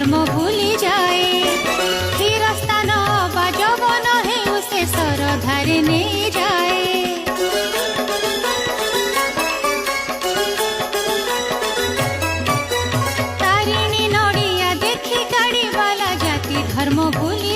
ধর্ম ভুলি যায় চিরস্থান বা যৌবন হেউ শেষর ধারে নেই যায় তারিণী নড়িয়া দেখি গাড়িওয়ালা জাতি ধর্ম ভুলি